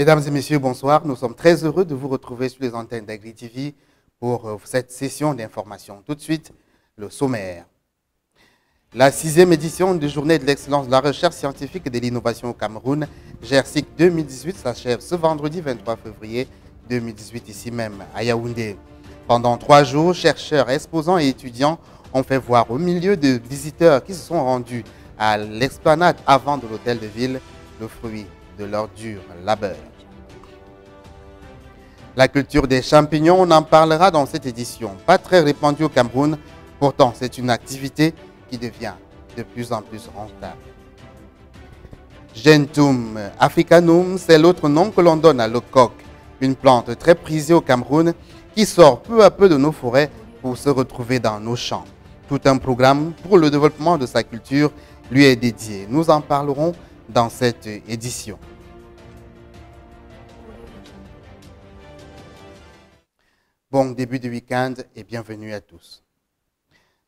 Mesdames et messieurs, bonsoir. Nous sommes très heureux de vous retrouver sur les antennes d'Agri TV pour cette session d'information. Tout de suite, le sommaire. La 6e édition de Journée de l'excellence de la recherche scientifique et de l'innovation au Cameroun, GERSIC 2018, s'achève ce vendredi 23 février 2018, ici même à Yaoundé. Pendant 3 jours, chercheurs, exposants et étudiants ont fait voir au milieu de visiteurs qui se sont rendus à l'explanade avant de l'hôtel de ville le fruit de leur dur labeur. La culture des champignons, on en parlera dans cette édition. Pas très répandue au Cameroun, pourtant c'est une activité qui devient de plus en plus rentable. Gentum africanum, c'est l'autre nom que l'on donne à l'ocoque, une plante très prisée au Cameroun qui sort peu à peu de nos forêts pour se retrouver dans nos champs. Tout un programme pour le développement de sa culture lui est dédié. Nous en parlerons dans cette édition. Bon début de week-end et bienvenue à tous.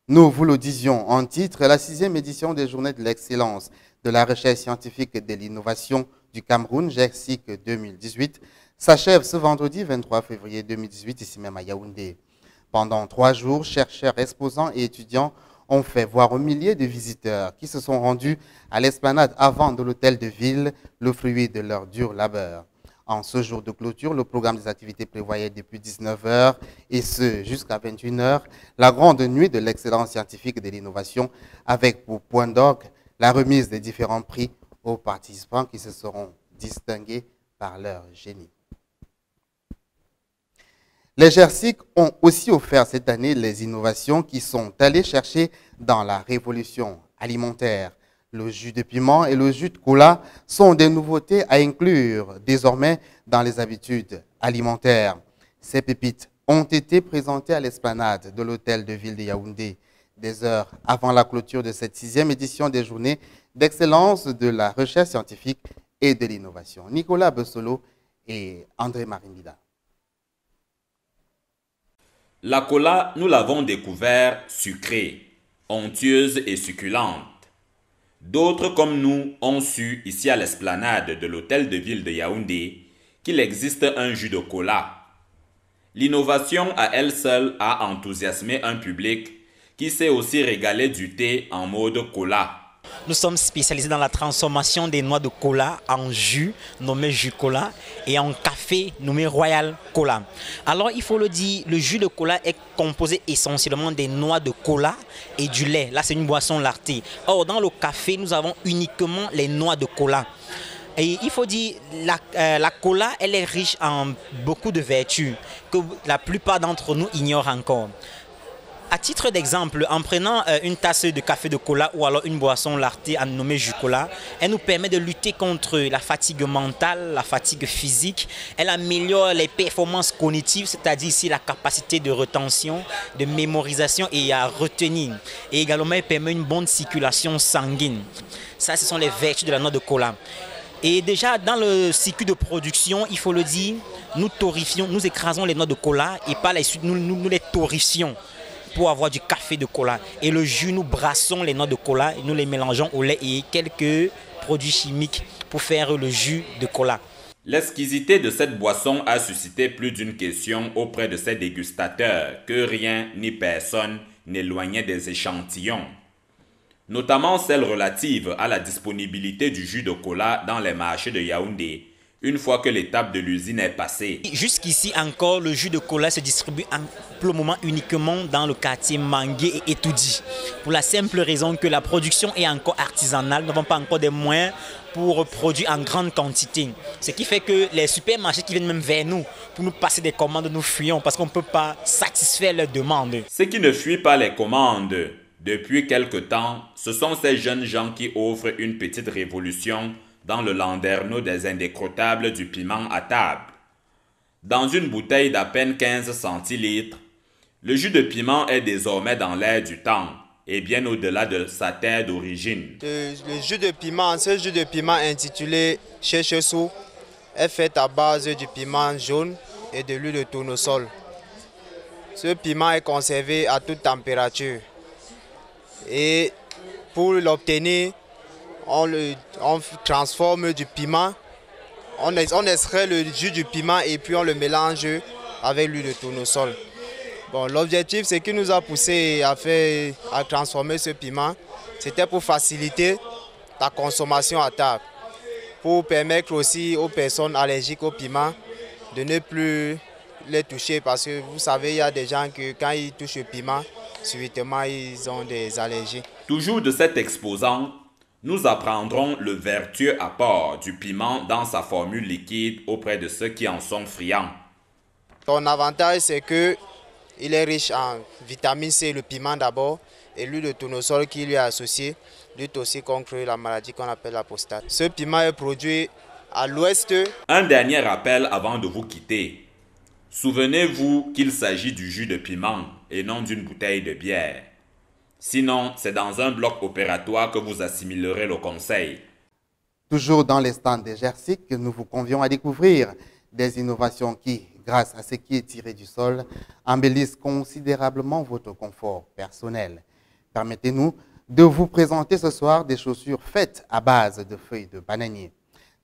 Nous vous le disions en titre, la 6e édition des Journées de l'excellence de la recherche scientifique et de l'innovation du Cameroun, GERSIC 2018, s'achève ce vendredi 23 février 2018, ici même à Yaoundé. Pendant 3 jours, chercheurs, exposants et étudiants ont fait voir aux milliers de visiteurs qui se sont rendus à l'esplanade avant de l'hôtel de ville le fruit de leur dur labeur. En ce jour de clôture, le programme des activités prévoyait depuis 19 h et ce jusqu'à 21 h la grande nuit de l'excellence scientifique et de l'innovation avec pour point d'orgue la remise des différents prix aux participants qui se seront distingués par leur génie. Les GERSIC ont aussi offert cette année les innovations qui sont allées chercher dans la révolution alimentaire. Le jus de piment et le jus de cola sont des nouveautés à inclure désormais dans les habitudes alimentaires. Ces pépites ont été présentées à l'esplanade de l'hôtel de ville de Yaoundé, des heures avant la clôture de cette 6e édition des Journées d'excellence de la recherche scientifique et de l'innovation. Nicolas Bessolo et André Marimbida. La cola, nous l'avons découvert sucrée, onctueuse et succulente. D'autres comme nous ont su, ici à l'esplanade de l'hôtel de ville de Yaoundé, qu'il existe un jus de cola. L'innovation à elle seule a enthousiasmé un public qui s'est aussi régalé du thé en mode cola. Nous sommes spécialisés dans la transformation des noix de cola en jus, nommé jus cola, et en café, nommé Royal Cola. Alors, il faut le dire, le jus de cola est composé essentiellement des noix de cola et du lait. Là, c'est une boisson lartée. Or, dans le café, nous avons uniquement les noix de cola. Et il faut dire, la cola, elle est riche en beaucoup de vertus que la plupart d'entre nous ignorent encore. À titre d'exemple, en prenant une tasse de café de cola ou alors une boisson lartée nommée jus cola, elle nous permet de lutter contre la fatigue mentale, la fatigue physique. Elle améliore les performances cognitives, c'est-à-dire ici la capacité de rétention, de mémorisation et à retenir. Et également, elle permet une bonne circulation sanguine. Ça, ce sont les vertus de la noix de cola. Et déjà, dans le circuit de production, il faut le dire, nous torréfions, nous écrasons les noix de cola et par la suite, nous les torréfions pour avoir du café de cola. Et le jus, nous brassons les noix de cola et nous les mélangeons au lait et quelques produits chimiques pour faire le jus de cola. L'exquisité de cette boisson a suscité plus d'une question auprès de ses dégustateurs que rien ni personne n'éloignait des échantillons. Notamment celle relative à la disponibilité du jus de cola dans les marchés de Yaoundé, une fois que l'étape de l'usine est passée. Jusqu'ici encore, le jus de cola se distribue pour le moment uniquement dans le quartier Mangué et Etoudi. Pour la simple raison que la production est encore artisanale, nous n'avons pas encore des moyens pour produire en grande quantité. Ce qui fait que les supermarchés qui viennent même vers nous pour nous passer des commandes, nous fuyons parce qu'on ne peut pas satisfaire leurs demandes. Ceux qui ne fuient pas les commandes depuis quelque temps, ce sont ces jeunes gens qui offrent une petite révolution dans le landerneau des indécrottables du piment à table. Dans une bouteille d'à peine 15 centilitres, le jus de piment est désormais dans l'air du temps et bien au-delà de sa terre d'origine. Le jus de piment, ce jus de piment intitulé Chechesou est fait à base du piment jaune et de l'huile de tournesol. Ce piment est conservé à toute température. Et pour l'obtenir, on transforme du piment, On extrait le jus du piment et puis on le mélange avec l'huile de tournesol. Bon, l'objectif, c'est qui nous a poussé à transformer ce piment, c'était pour faciliter la consommation à table, pour permettre aussi aux personnes allergiques au piment de ne plus les toucher, parce que vous savez, il y a des gens que quand ils touchent le piment, subitement ils ont des allergies. Toujours de cet exposant, nous apprendrons le vertueux apport du piment dans sa formule liquide auprès de ceux qui en sont friands. Son avantage, c'est que il est riche en vitamine C, le piment d'abord, et l'huile de tournesol qui lui est associée lutte aussi contre la maladie qu'on appelle la prostate. Ce piment est produit à l'ouest. Un dernier rappel avant de vous quitter. Souvenez-vous qu'il s'agit du jus de piment et non d'une bouteille de bière. Sinon, c'est dans un bloc opératoire que vous assimilerez le conseil. Toujours dans les stands des GERSIC, nous vous convions à découvrir des innovations qui, grâce à ce qui est tiré du sol, embellissent considérablement votre confort personnel. Permettez-nous de vous présenter ce soir des chaussures faites à base de feuilles de bananier.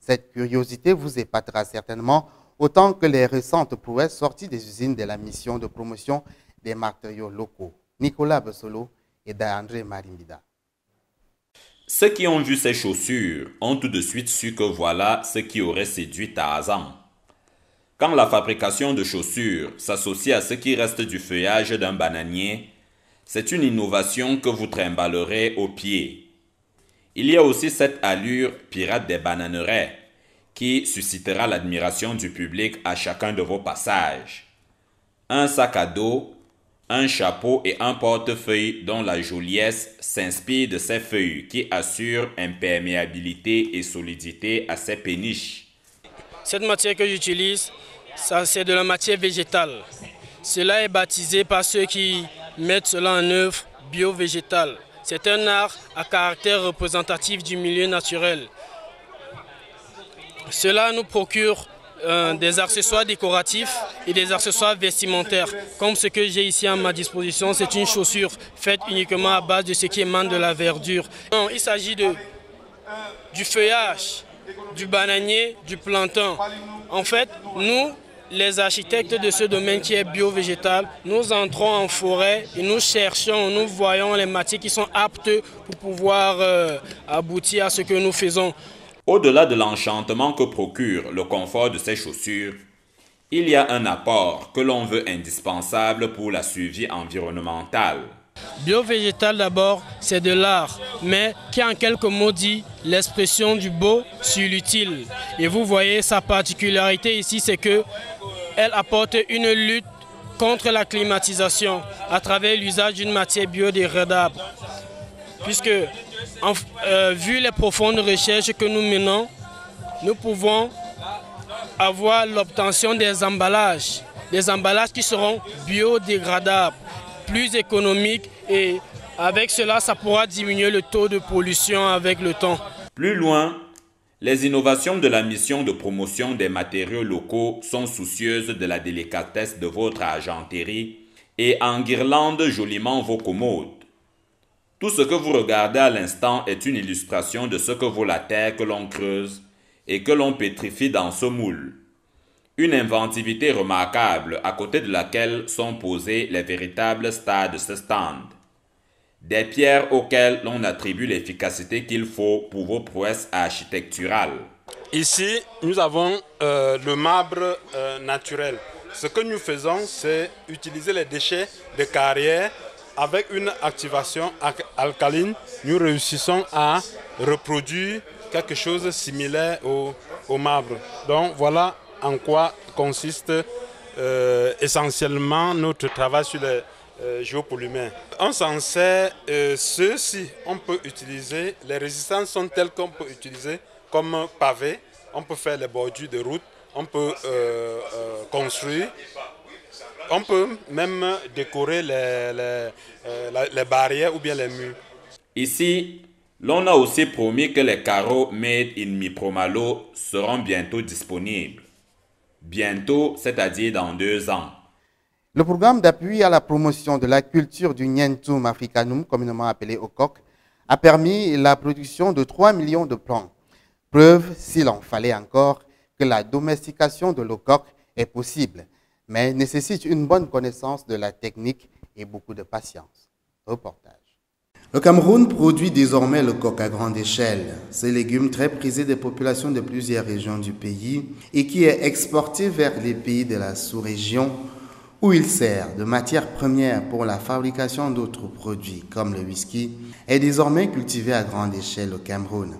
Cette curiosité vous épatera certainement autant que les récentes prouesses sorties des usines de la mission de promotion des matériaux locaux, Nicolas Bessolo et d'André Marimbida. Ceux qui ont vu ces chaussures ont tout de suite su que voilà ce qui aurait séduit Tarzan. Quand la fabrication de chaussures s'associe à ce qui reste du feuillage d'un bananier, c'est une innovation que vous trimballerez aux pieds. Il y a aussi cette allure pirate des bananeraies qui suscitera l'admiration du public à chacun de vos passages. Un sac à dos, un chapeau et un portefeuille dont la joliesse s'inspire de ces feuilles qui assurent imperméabilité et solidité à ces péniches. Cette matière que j'utilise, c'est de la matière végétale. Cela est baptisé par ceux qui mettent cela en œuvre bio-végétal. C'est un art à caractère représentatif du milieu naturel. Cela nous procure des accessoires décoratifs et des accessoires vestimentaires. Comme ce que j'ai ici à ma disposition, c'est une chaussure faite uniquement à base de ce qui émane de la verdure. Non, il s'agit du feuillage, du bananier, du plantain. En fait, nous, les architectes de ce domaine qui est bio-végétal, nous entrons en forêt et nous cherchons, nous voyons les matières qui sont aptes pour pouvoir aboutir à ce que nous faisons. Au-delà de l'enchantement que procure le confort de ces chaussures, il y a un apport que l'on veut indispensable pour la survie environnementale. Bio-végétal d'abord, c'est de l'art, mais qui en quelques mots dit l'expression du beau sur l'utile. Et vous voyez sa particularité ici, c'est que elle apporte une lutte contre la climatisation à travers l'usage d'une matière biodégradable. Puisque, vu les profondes recherches que nous menons, nous pouvons avoir l'obtention des emballages qui seront biodégradables, plus économiques, et avec cela, ça pourra diminuer le taux de pollution avec le temps. Plus loin, les innovations de la mission de promotion des matériaux locaux sont soucieuses de la délicatesse de votre argenterie et enguirlandent joliment vos commodes. Tout ce que vous regardez à l'instant est une illustration de ce que vaut la terre que l'on creuse et que l'on pétrifie dans ce moule. Une inventivité remarquable à côté de laquelle sont posés les véritables stars de ce stand. Des pierres auxquelles l'on attribue l'efficacité qu'il faut pour vos prouesses architecturales. Ici, nous avons le marbre naturel. Ce que nous faisons, c'est utiliser les déchets de carrière. Avec une activation alcaline, nous réussissons à reproduire quelque chose de similaire au marbre. Donc voilà en quoi consiste essentiellement notre travail sur les géopolymères. On s'en sert, ceux-ci, on peut utiliser, les résistances sont telles qu'on peut utiliser comme pavé, on peut faire les bordures de route, on peut construire. On peut même décorer les barrières ou bien les murs. Ici, l'on a aussi promis que les carreaux made in Mipromalo seront bientôt disponibles. Bientôt, c'est-à-dire dans 2 ans. Le programme d'appui à la promotion de la culture du Nyentum africanum, communément appelé OCOC, a permis la production de 3 millions de plants. Preuve, s'il en fallait encore, que la domestication de l'ocoque est possible, mais nécessite une bonne connaissance de la technique et beaucoup de patience. Reportage. Le Cameroun produit désormais le coq à grande échelle. Ce légume très prisé des populations de plusieurs régions du pays et qui est exporté vers les pays de la sous-région où il sert de matière première pour la fabrication d'autres produits comme le whisky, est désormais cultivé à grande échelle au Cameroun.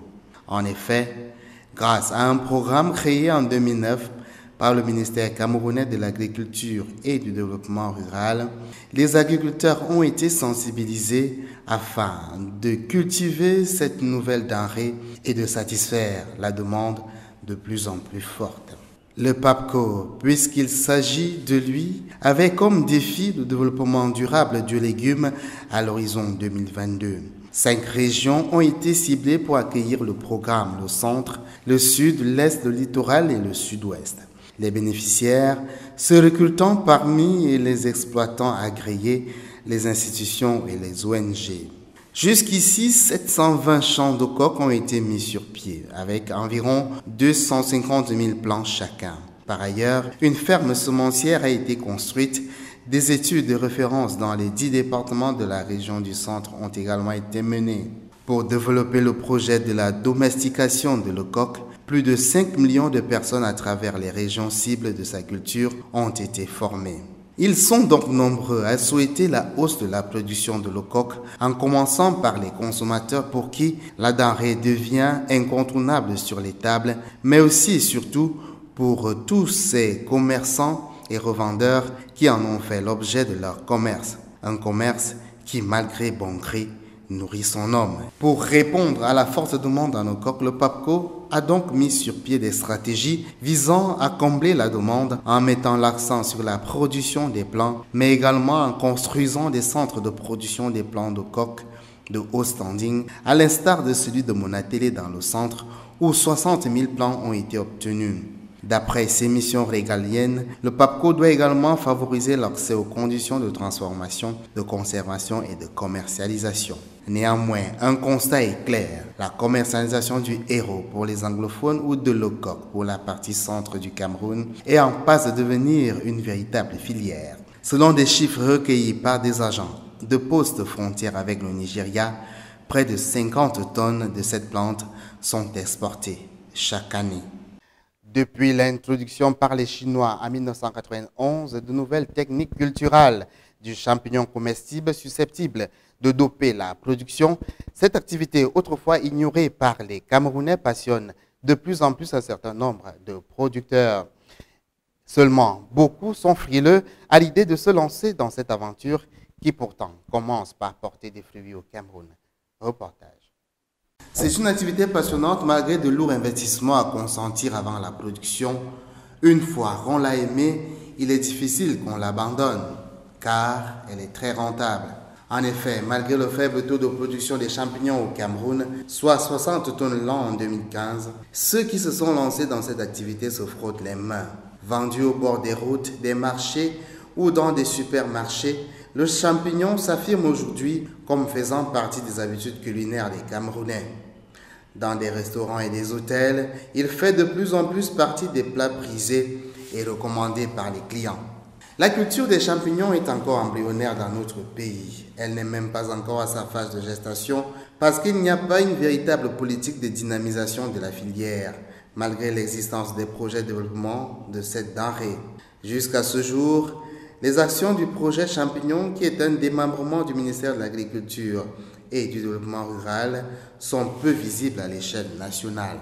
En effet, grâce à un programme créé en 2009 par le ministère camerounais de l'Agriculture et du Développement rural, les agriculteurs ont été sensibilisés afin de cultiver cette nouvelle denrée et de satisfaire la demande de plus en plus forte. Le PAPCO, puisqu'il s'agit de lui, avait comme défi le développement durable du légume à l'horizon 2022. 5 régions ont été ciblées pour accueillir le programme, le centre, le sud, l'est, le littoral et le sud-ouest. Les bénéficiaires se recrutant parmi les exploitants agréés, les institutions et les ONG. Jusqu'ici, 720 champs de coq ont été mis sur pied, avec environ 250 000 plants chacun. Par ailleurs, une ferme semencière a été construite. Des études de référence dans les 10 départements de la région du centre ont également été menées. Pour développer le projet de la domestication de l'ocoque, plus de 5 millions de personnes à travers les régions cibles de sa culture ont été formées. Ils sont donc nombreux à souhaiter la hausse de la production de l'ocoque, en commençant par les consommateurs pour qui la denrée devient incontournable sur les tables, mais aussi et surtout pour tous ces commerçants et revendeurs qui en ont fait l'objet de leur commerce. Un commerce qui, malgré bon gré, nourrit son homme. Pour répondre à la forte demande en ocoque, le PAPCO a donc mis sur pied des stratégies visant à combler la demande en mettant l'accent sur la production des plants, mais également en construisant des centres de production des plants de coq de haut standing, à l'instar de celui de Monatélé dans le centre, où 60 000 plants ont été obtenus. D'après ses missions régaliennes, le PAPCO doit également favoriser l'accès aux conditions de transformation, de conservation et de commercialisation. Néanmoins, un constat est clair. La commercialisation du héros pour les anglophones ou de l'ocoque pour la partie centre du Cameroun est en passe de devenir une véritable filière. Selon des chiffres recueillis par des agents de postes frontières avec le Nigeria, près de 50 tonnes de cette plante sont exportées chaque année. Depuis l'introduction par les Chinois en 1991 de nouvelles techniques culturelles du champignon comestible susceptible de doper la production, cette activité autrefois ignorée par les Camerounais passionne de plus en plus un certain nombre de producteurs. Seulement, beaucoup sont frileux à l'idée de se lancer dans cette aventure qui pourtant commence par porter des fruits au Cameroun. Reportage. C'est une activité passionnante malgré de lourds investissements à consentir avant la production. Une fois qu'on l'a aimée, il est difficile qu'on l'abandonne car elle est très rentable. En effet, malgré le faible taux de production des champignons au Cameroun, soit 60 tonnes l'an en 2015, ceux qui se sont lancés dans cette activité se frottent les mains. Vendu au bord des routes, des marchés ou dans des supermarchés, le champignon s'affirme aujourd'hui comme faisant partie des habitudes culinaires des Camerounais. Dans des restaurants et des hôtels, il fait de plus en plus partie des plats prisés et recommandés par les clients. La culture des champignons est encore embryonnaire dans notre pays. Elle n'est même pas encore à sa phase de gestation parce qu'il n'y a pas une véritable politique de dynamisation de la filière, malgré l'existence des projets de développement de cette denrée. Jusqu'à ce jour, les actions du projet champignon, qui est un démembrement du ministère de l'Agriculture et du Développement rural, sont peu visibles à l'échelle nationale.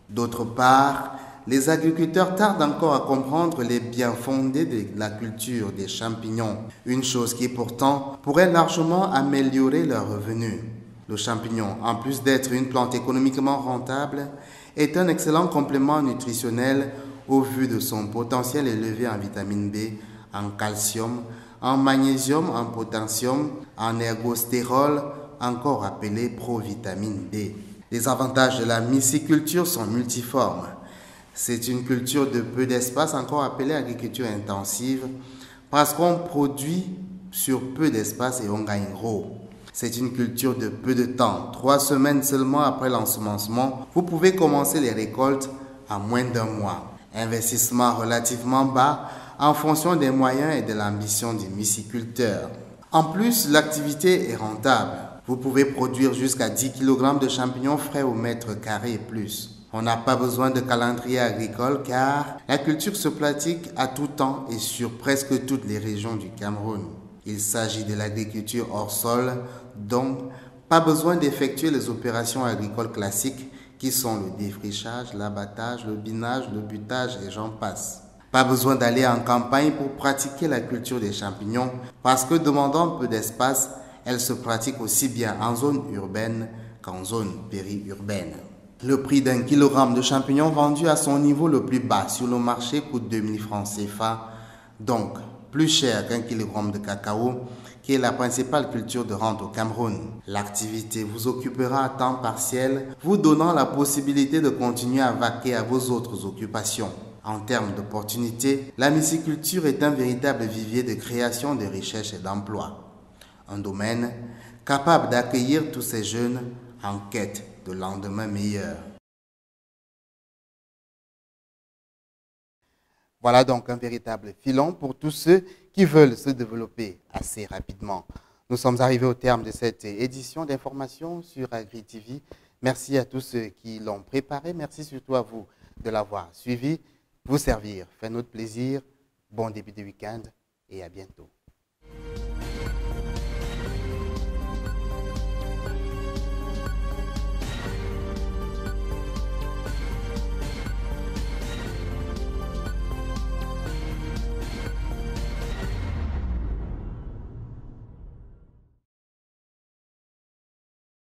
D'autre part, les agriculteurs tardent encore à comprendre les biens fondés de la culture des champignons, une chose qui pourtant pourrait largement améliorer leurs revenus. Le champignon, en plus d'être une plante économiquement rentable, est un excellent complément nutritionnel au vu de son potentiel élevé en vitamine B, en calcium, en magnésium, en potassium, en ergostérol, encore appelé provitamine D. Les avantages de la myciculture sont multiformes. C'est une culture de peu d'espace, encore appelée agriculture intensive, parce qu'on produit sur peu d'espace et on gagne gros. C'est une culture de peu de temps. 3 semaines seulement après l'ensemencement, vous pouvez commencer les récoltes en moins d'1 mois. Investissement relativement bas en fonction des moyens et de l'ambition des myciculteurs. En plus, l'activité est rentable. Vous pouvez produire jusqu'à 10 kg de champignons frais au mètre carré et plus. On n'a pas besoin de calendrier agricole car la culture se pratique à tout temps et sur presque toutes les régions du Cameroun. Il s'agit de l'agriculture hors sol, donc pas besoin d'effectuer les opérations agricoles classiques qui sont le défrichage, l'abattage, le binage, le butage et j'en passe. Pas besoin d'aller en campagne pour pratiquer la culture des champignons parce que demandant peu d'espace, elle se pratique aussi bien en zone urbaine qu'en zone périurbaine. Le prix d'un kilogramme de champignons vendu à son niveau le plus bas sur le marché coûte 2000 francs CFA, donc plus cher qu'un kilogramme de cacao, qui est la principale culture de rente au Cameroun. L'activité vous occupera à temps partiel, vous donnant la possibilité de continuer à vaquer à vos autres occupations. En termes d'opportunités, la myciculture est un véritable vivier de création de richesses et d'emplois. Un domaine capable d'accueillir tous ces jeunes en quête de lendemain meilleur. Voilà donc un véritable filon pour tous ceux qui veulent se développer assez rapidement. Nous sommes arrivés au terme de cette édition d'information sur Agri TV. Merci à tous ceux qui l'ont préparé. Merci surtout à vous de l'avoir suivi. Vous servir fait notre plaisir. Bon début de week-end et à bientôt.